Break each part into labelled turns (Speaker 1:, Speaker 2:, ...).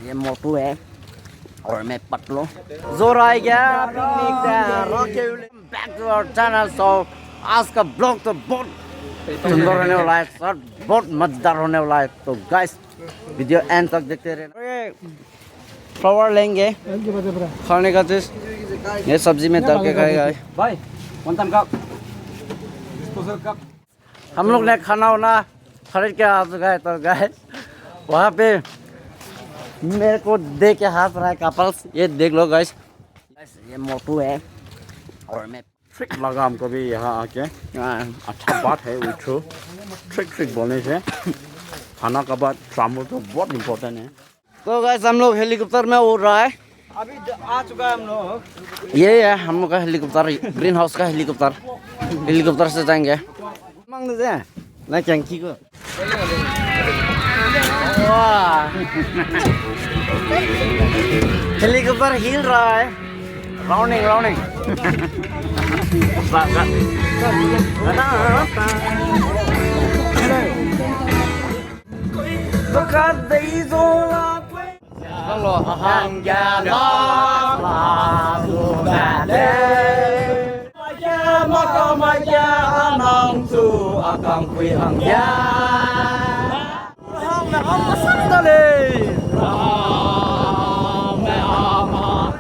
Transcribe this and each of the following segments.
Speaker 1: ये मोटू है और मैं पतलू। जोर आ गया बैक टू आवर चैनल। सो आज का ब्लॉग तो बहुत सुंदर होने वाला है सर, बहुत मजेदार होने वाला है। तो गाइस वीडियो एंड तक देखते रहना। फ्लावर लेंगे खाने का चीज, ये सब्जी में डाल के खाएगा भाई। हम लोग ने खाना वाना खरीद के आ चुका है। तो गाइस वहाँ पे मेरे को देख के हंस रहा है कपल्स, ये देख लो गाइस। ये मोटू है और मैं ट्रिक लगा हमको भी यहाँ आके। अच्छा बात है वो ट्रिक बोलने से खाना का बाद ट्रामो तो बहुत इम्पोर्टेंट है। तो गाइस हम लोग हेलीकॉप्टर में उड़ रहा है, अभी आ चुका है हम लोग। ये है हम लोग का हेलीकॉप्टर, ग्रीन हाउस का हेलीकॉप्टर। हेलीकॉप्टर से जाएंगे ना चंकी को। हेलीकॉप्टर हिल रहा है, rounding Kalau hanggana lalu nade, maka anang tu akang kui hangya. Hang besar kali. Rame amat.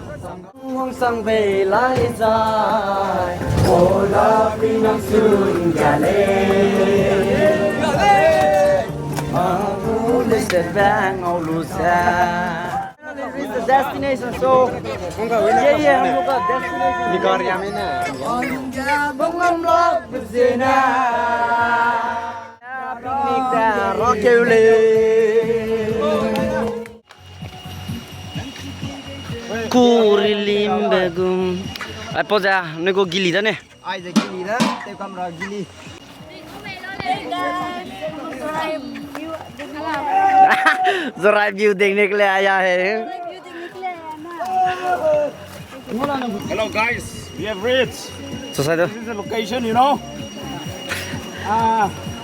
Speaker 1: Sang belai zai, bola pinang sun gale. Aku listed bang olusa. This is the destination. So ये हम लोग का destination निकारिया में ना बंगम लोग बजना picnic दा रॉकेले कुरिलिम बेगुम apa जा nego gili dah ne ai जा gili dah te kamera gili जरा व्यू देखने के लिए आया है।
Speaker 2: Hello guys, we have reached.
Speaker 1: So
Speaker 2: this is the location, you know.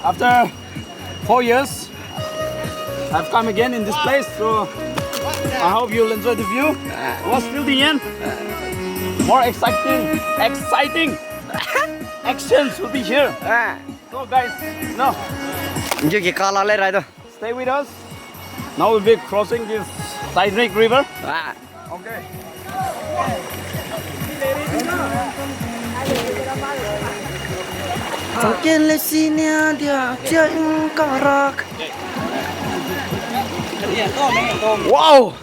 Speaker 2: After 4 years, I've come again in this place. So I hope you'll enjoy the view. What's till the end? More exciting actions will be here. So guys, no. Stay with us. Now we'll be crossing this Seismic River. Okay.
Speaker 1: Wow.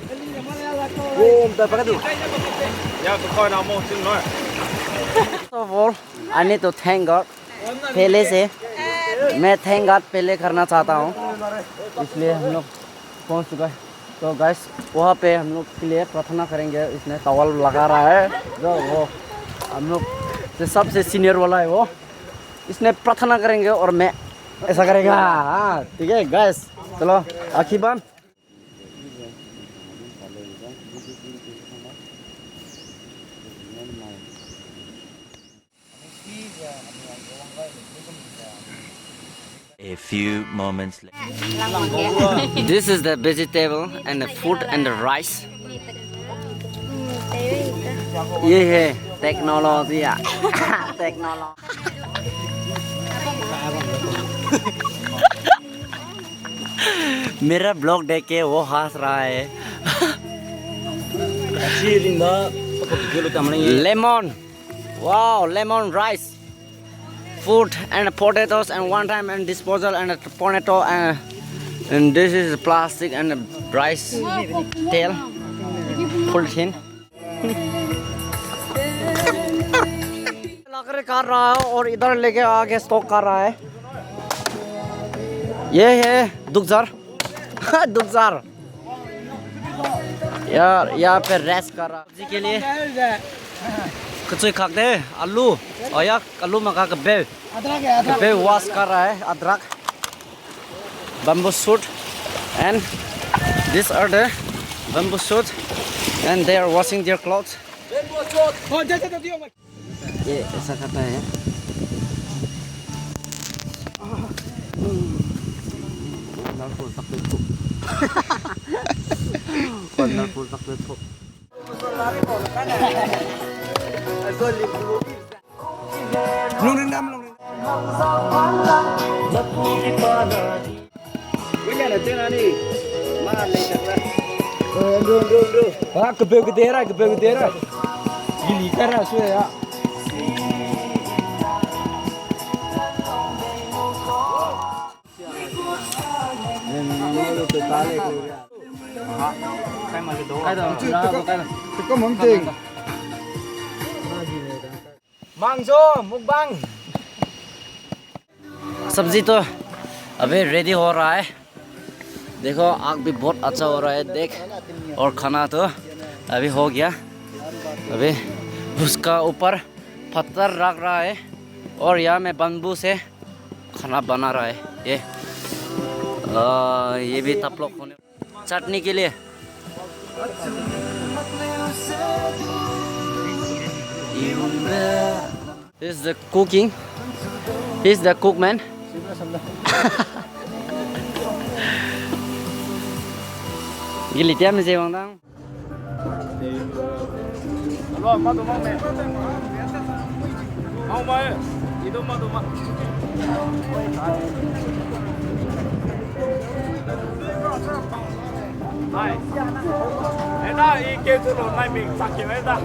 Speaker 1: First of all, I need to thank God. पहले से मैं thank God पहले करना चाहता हूँ, इसलिए हम लोग पहुँच चुका है। तो गाइस वहाँ पे हम लोग के लिए प्रार्थना करेंगे। इसने टॉवल लगा रहा है, जो वो हम लोग से सबसे सीनियर वाला है, वो इसने प्रार्थना करेंगे और मैं ऐसा करेगा। हाँ ठीक है गाइस, चलो आँखें बंद।
Speaker 3: A few moments later.
Speaker 1: This is the vegetable and the food and the rice. ये है टेक्नोलॉजी मेरा ब्लॉग देख के वो हंस रहा है। Lemon, wow, lemon rice, food and potatoes and one time and disposal and a potato and this is plastic and a rice tail polythene लाकर कर रहा है और इधर लेके आके स्टॉक कर रहा है। ये है दुखजार दुखजार यार, यहाँ पे रेस्ट कर रहा है के लिए कुछ खाते हैं। आलू और यार आलू मका कब्बे वॉश कर रहा है, अदरक, bamboo shoot and these are the bamboo shoot and they are washing their clothes. ये ऐसा करता है। full chocolate top.
Speaker 2: Lung lên đâm, lung lên. Cái nhà này tên là gì? Mà lấy chắc là. Ah, kebel gede ra. Gili kara suwe ya. Có món tiền. Mang zo, mukbang.
Speaker 1: सब्जी तो अभी ready हो रहा है। देखो आग भी बहुत अच्छा हो रहा है देख। और खाना तो अभी हो गया। अभी उसका ऊपर पत्थर रख रहा है और यहाँ में बम्बू से खाना बना रहा है। ये भी तप लोग होने चटनी के लिए। This is the cooking. He's the cook man. Gili tiam gì bang tang?
Speaker 2: Alo, mà đồ mang nè. Không mày, đi đâu mà đồ mang. Này, thế đó, ý kêu tôi rồi này mình sạc kiểu ấy ta.